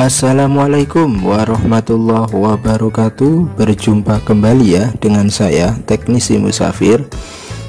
Assalamualaikum warahmatullahi wabarakatuh. Berjumpa kembali ya dengan saya Teknisi Musafir.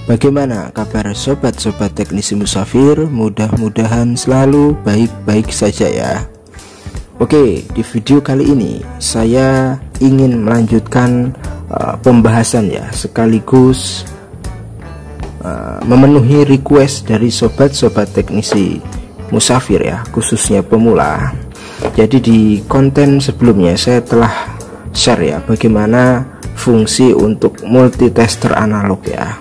Bagaimana kabar sobat-sobat Teknisi Musafir? Mudah-mudahan selalu baik-baik saja ya. Oke, di video kali ini saya ingin melanjutkan pembahasan ya, sekaligus memenuhi request dari sobat-sobat Teknisi Musafir ya, khususnya pemula. Jadi di konten sebelumnya saya telah share ya bagaimana fungsi untuk multitester analog ya.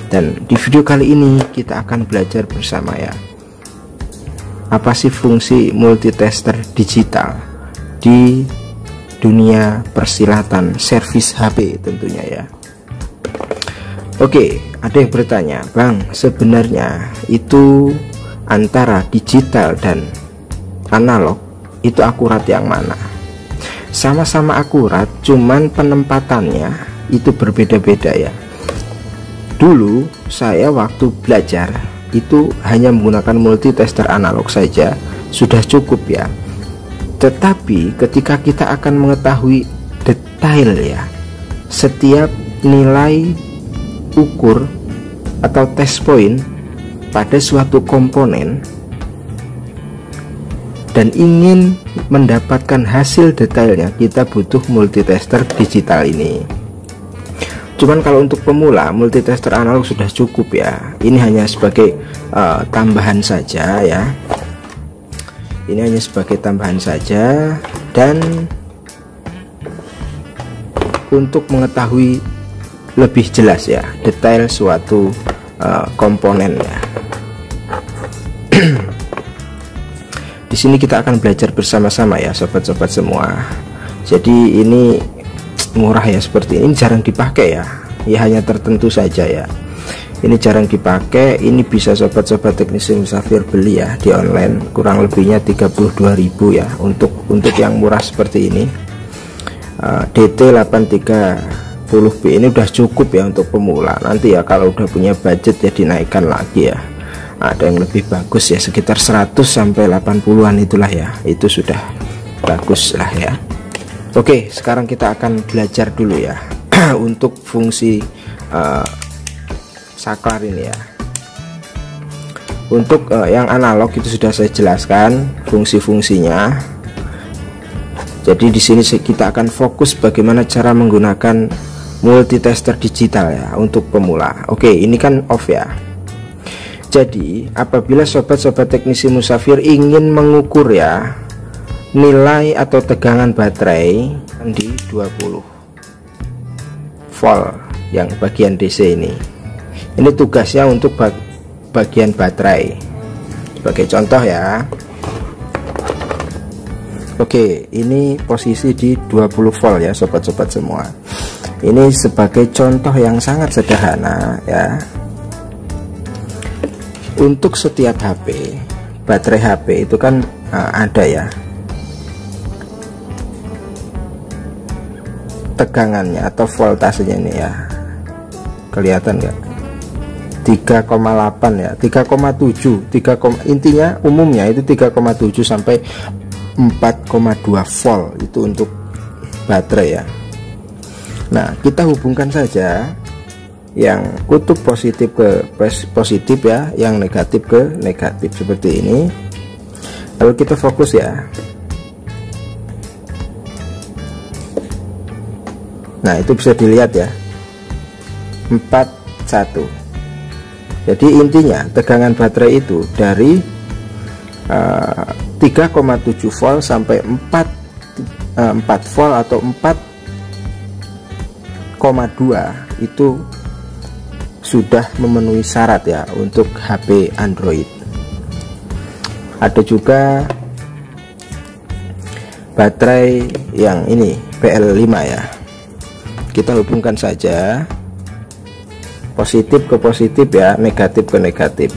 Dan di video kali ini kita akan belajar bersama ya, apa sih fungsi multitester digital di dunia persilatan servis HP tentunya ya. Oke, ada yang bertanya, Bang, sebenarnya itu antara digital dan analog itu akurat yang mana? Sama-sama akurat, cuman penempatannya itu berbeda-beda ya. Dulu saya waktu belajar itu hanya menggunakan multitester analog saja sudah cukup ya. Tetapi ketika kita akan mengetahui detail ya, setiap nilai ukur atau test point pada suatu komponen dan ingin mendapatkan hasil detailnya, kita butuh multitester digital ini. Cuman kalau untuk pemula, multitester analog sudah cukup ya. Ini hanya sebagai tambahan saja ya. Ini hanya sebagai tambahan saja, dan untuk mengetahui lebih jelas ya detail suatu komponen ya. Di sini kita akan belajar bersama-sama ya sobat-sobat semua. Jadi ini murah ya, seperti ini jarang dipakai ya. Ya hanya tertentu saja ya. Ini jarang dipakai. Ini bisa sobat-sobat Teknisi Musafir beli ya di online. Kurang lebihnya 32.000 ya untuk yang murah seperti ini. DT830B ini udah cukup ya untuk pemula. Nanti ya kalau udah punya budget ya dinaikkan lagi ya. Ada yang lebih bagus ya, sekitar 100 sampai 80-an itulah ya, itu sudah bagus lah ya. Oke, sekarang kita akan belajar dulu ya untuk fungsi saklar ini ya. Untuk yang analog itu sudah saya jelaskan fungsi-fungsinya. Jadi di sini kita akan fokus bagaimana cara menggunakan multitester digital ya untuk pemula. Oke, ini kan off ya. Jadi apabila sobat-sobat Teknisi Musafir ingin mengukur ya nilai atau tegangan baterai di 20 volt yang bagian DC ini tugasnya untuk bagian baterai. Sebagai contoh ya, oke, ini posisi di 20 volt ya sobat-sobat semua. Ini sebagai contoh yang sangat sederhana ya. Untuk setiap HP, baterai HP itu kan ada ya tegangannya atau voltasenya ini ya, kelihatan nggak? 3,8 ya, 3,7, intinya umumnya itu 3,7 sampai 4,2 volt itu untuk baterai ya. Nah, kita hubungkan saja yang kutub positif ke positif ya, yang negatif ke negatif seperti ini. Lalu kita fokus ya. Nah, itu bisa dilihat ya, 41. Jadi intinya tegangan baterai itu dari 3,7 volt sampai 4 volt atau 4,2 itu sudah memenuhi syarat ya untuk HP Android. Ada juga baterai yang ini PL5 ya. Kita hubungkan saja positif ke positif ya, negatif ke negatif.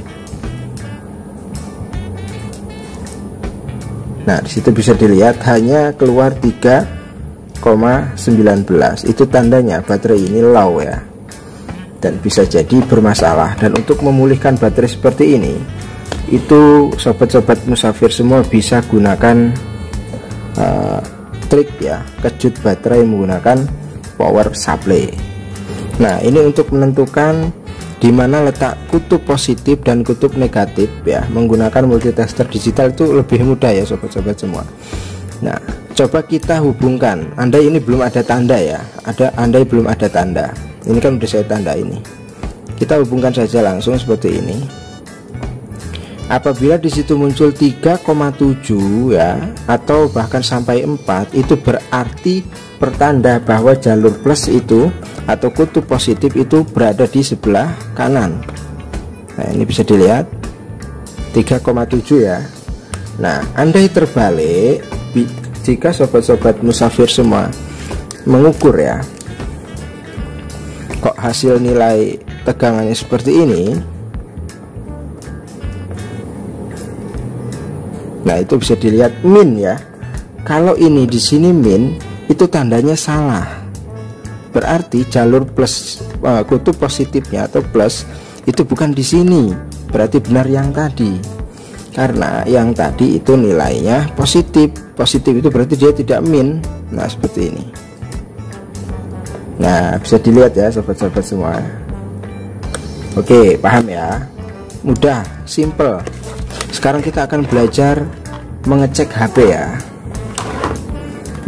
Nah, disitu bisa dilihat hanya keluar 3,19. Itu tandanya baterai ini low ya, dan bisa jadi bermasalah. Dan untuk memulihkan baterai seperti ini, itu sobat-sobat musafir semua bisa gunakan trik ya, kejut baterai menggunakan power supply. Nah, ini untuk menentukan di mana letak kutub positif dan kutub negatif ya, menggunakan multitester digital itu lebih mudah ya sobat-sobat semua. Nah, coba kita hubungkan. Andai ini belum ada tanda ya, andai belum ada tanda. Ini kan udah saya tanda ini. Kita hubungkan saja langsung seperti ini. Apabila di situ muncul 3,7 ya, atau bahkan sampai 4, itu berarti pertanda bahwa jalur plus itu atau kutub positif itu berada di sebelah kanan. Nah, ini bisa dilihat 3,7 ya. Nah, andai terbalik, jika sobat-sobat musafir semua mengukur ya, kok hasil nilai tegangannya seperti ini. Nah, itu bisa dilihat min ya. Kalau ini di sini min, itu tandanya salah. Berarti jalur plus kutub positifnya atau plus itu bukan di sini. Berarti benar yang tadi. Karena yang tadi itu nilainya positif. Positif itu berarti dia tidak min. Nah, seperti ini. Nah, bisa dilihat ya sobat-sobat semua. Oke, paham ya? Mudah, simple. Sekarang kita akan belajar mengecek HP ya,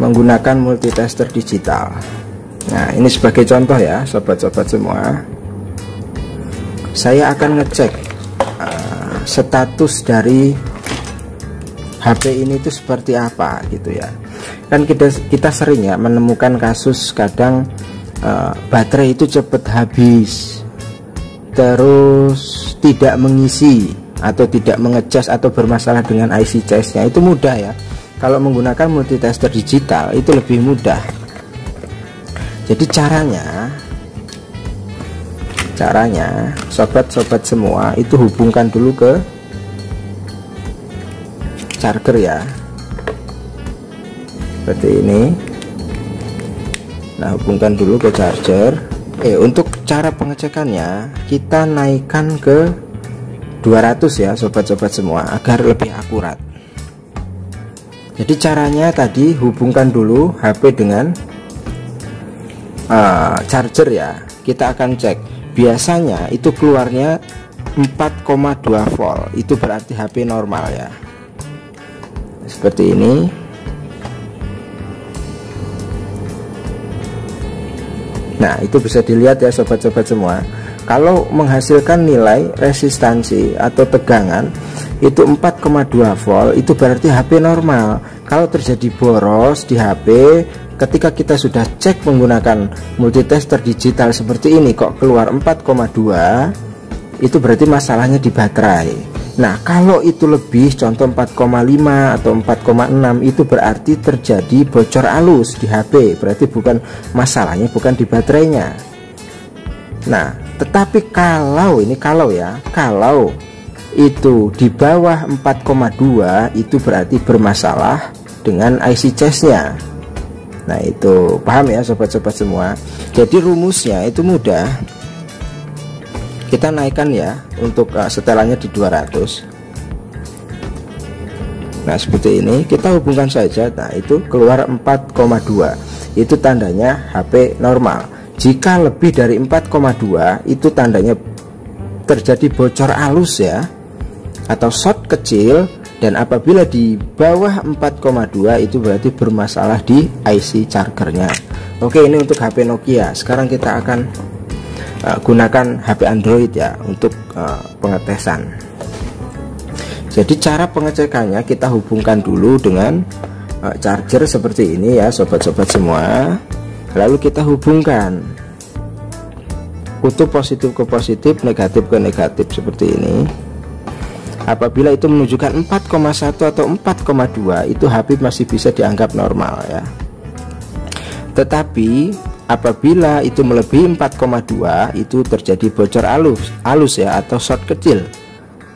menggunakan multitester digital. Nah, ini sebagai contoh ya sobat-sobat semua. Saya akan ngecek status dari HP ini itu seperti apa gitu ya. Kan kita sering ya menemukan kasus kadang baterai itu cepat habis, terus tidak mengisi atau tidak mengecas atau bermasalah dengan IC charge-nya. Itu mudah ya. Kalau menggunakan multitester digital itu lebih mudah. Jadi caranya sobat-sobat semua itu hubungkan dulu ke charger ya, seperti ini. Nah, hubungkan dulu ke charger. Untuk cara pengecekannya kita naikkan ke 200 ya sobat-sobat semua, agar lebih akurat. Jadi caranya tadi hubungkan dulu HP dengan charger ya. Kita akan cek. Biasanya itu keluarnya 4,2 volt. Itu berarti HP normal ya. Seperti ini. Nah, itu bisa dilihat ya sobat-sobat semua. Kalau menghasilkan nilai resistansi atau tegangan itu 4,2 volt, itu berarti HP normal. Kalau terjadi boros di HP ketika kita sudah cek menggunakan multitester digital seperti ini, kok keluar 4,2, itu berarti masalahnya di baterai. Nah, kalau itu lebih, contoh 4,5 atau 4,6, itu berarti terjadi bocor alus di HP. Berarti masalahnya bukan di baterainya. Nah, tetapi kalau itu di bawah 4,2, itu berarti bermasalah dengan IC charge-nya. Nah, itu paham ya sobat-sobat semua. Jadi rumusnya itu mudah. Kita naikkan ya untuk setelannya di 200. Nah, seperti ini kita hubungkan saja. Nah, itu keluar 4,2. Itu tandanya HP normal. Jika lebih dari 4,2, itu tandanya terjadi bocor alus ya, atau short kecil. Dan apabila di bawah 4,2, itu berarti bermasalah di IC chargernya. Oke, ini untuk HP Nokia. Sekarang kita akan gunakan HP Android ya untuk pengetesan. Jadi cara pengecekannya kita hubungkan dulu dengan charger seperti ini ya sobat-sobat semua. Lalu kita hubungkan kutub positif ke positif, negatif ke negatif seperti ini. Apabila itu menunjukkan 4,1 atau 4,2, itu HP masih bisa dianggap normal ya. Tetapi apabila itu melebihi 4,2, itu terjadi bocor alus ya, atau short kecil.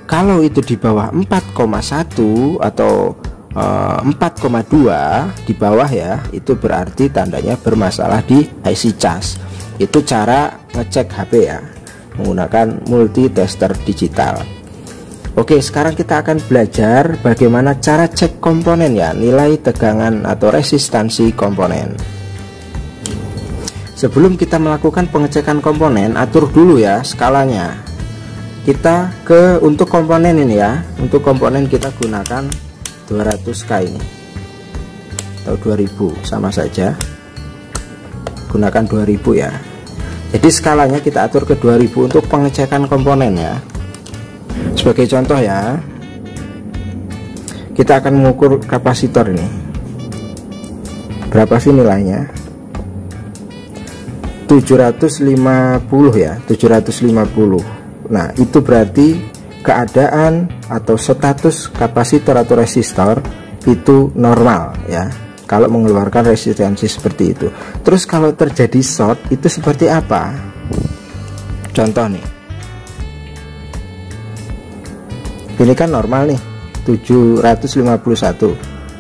Kalau itu di bawah 4,1 atau 4,2 di bawah ya, itu berarti tandanya bermasalah di IC charge. Itu cara ngecek HP ya, menggunakan multitester digital. Oke, sekarang kita akan belajar bagaimana cara cek komponen ya, nilai tegangan atau resistansi komponen. Sebelum kita melakukan pengecekan komponen, atur dulu ya skalanya. Kita untuk komponen ini ya, untuk komponen kita gunakan 200K ini atau 2000 sama saja, gunakan 2000 ya. Jadi skalanya kita atur ke 2000 untuk pengecekan komponen ya. Sebagai contoh ya, kita akan mengukur kapasitor ini. Berapa sih nilainya? 750 ya, 750. Nah, itu berarti keadaan atau status kapasitor atau resistor itu normal ya, kalau mengeluarkan resistansi seperti itu. Terus kalau terjadi short itu seperti apa? Contoh nih, ini kan normal nih 751,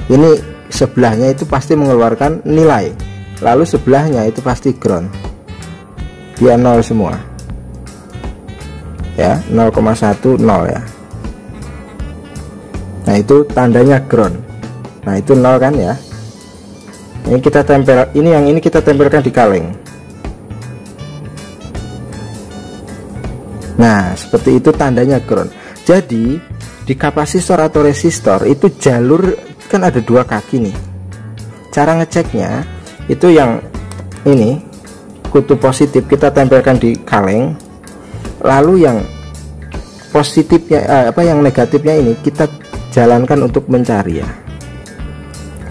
ini sebelahnya itu pasti mengeluarkan nilai, lalu sebelahnya itu pasti ground, dia 0 semua ya, 0,10 ya. Nah itu tandanya ground. Nah itu 0 kan ya. Ini kita tempel, ini kita tempelkan di kaleng. Nah seperti itu tandanya ground. Jadi di kapasitor atau resistor itu jalur kan ada 2 kaki nih. Cara ngeceknya itu yang ini kutub positif kita tempelkan di kaleng, lalu yang positifnya yang negatifnya ini kita jalankan untuk mencari ya.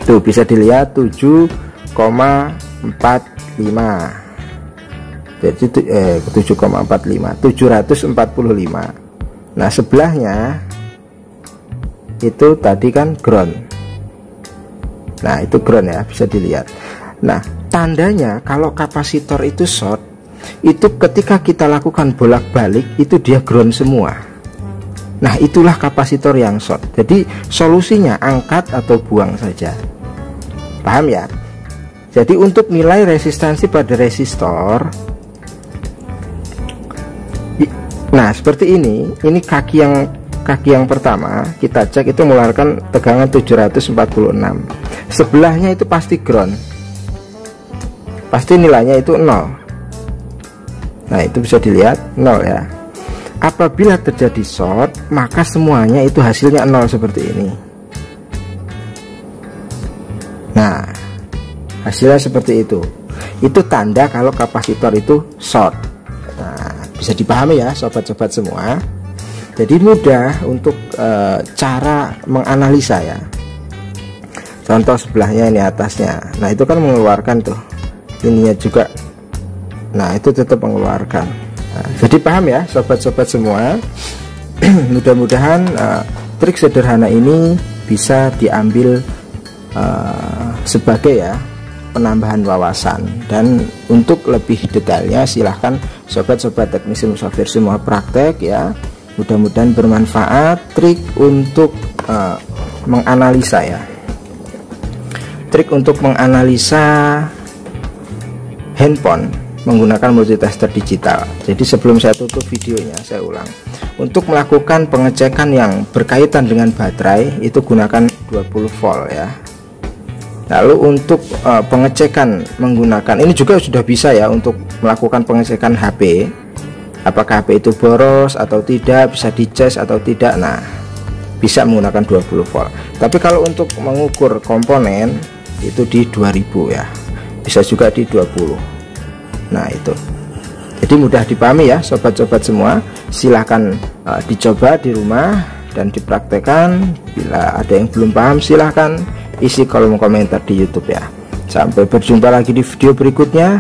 Tuh bisa dilihat 7,45. Jadi 7,45, 745. Nah sebelahnya itu tadi kan ground. Nah itu ground ya, bisa dilihat. Nah tandanya kalau kapasitor itu short, itu ketika kita lakukan bolak-balik itu dia ground semua. Nah itulah kapasitor yang short. Jadi solusinya angkat atau buang saja. Paham ya? Jadi untuk nilai resistansi pada resistor, nah seperti ini kaki yang pertama kita cek itu mengeluarkan tegangan 746. Sebelahnya itu pasti ground, pasti nilainya itu 0. Nah itu bisa dilihat 0 ya. Apabila terjadi short, maka semuanya itu hasilnya 0 seperti ini. Nah hasilnya seperti itu. Itu tanda kalau kapasitor itu short. Nah bisa dipahami ya sobat-sobat semua. Jadi mudah untuk cara menganalisa ya. Contoh sebelahnya ini atasnya. Nah itu kan mengeluarkan tuh, ininya juga. Nah itu tetap mengeluarkan. Nah, jadi paham ya sobat-sobat semua. Mudah-mudahan trik sederhana ini bisa diambil sebagai ya penambahan wawasan. Dan untuk lebih detailnya silahkan sobat-sobat teknisi Musafir semua praktek ya. Mudah-mudahan bermanfaat trik untuk menganalisa ya. Trik untuk menganalisa handphone menggunakan multitester digital. Jadi sebelum saya tutup videonya, saya ulang. Untuk melakukan pengecekan yang berkaitan dengan baterai itu gunakan 20 volt ya. Lalu untuk pengecekan menggunakan ini juga sudah bisa ya, untuk melakukan pengecekan HP, apakah HP itu boros atau tidak, bisa dicas atau tidak. Nah bisa menggunakan 20 volt. Tapi kalau untuk mengukur komponen itu di 2000 ya, bisa juga di 20. Nah itu, jadi mudah dipahami ya sobat-sobat semua. Silahkan dicoba di rumah dan dipraktekkan. Bila ada yang belum paham silahkan isi kolom komentar di YouTube ya. Sampai berjumpa lagi di video berikutnya.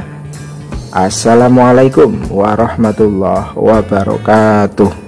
Assalamualaikum warahmatullahi wabarakatuh.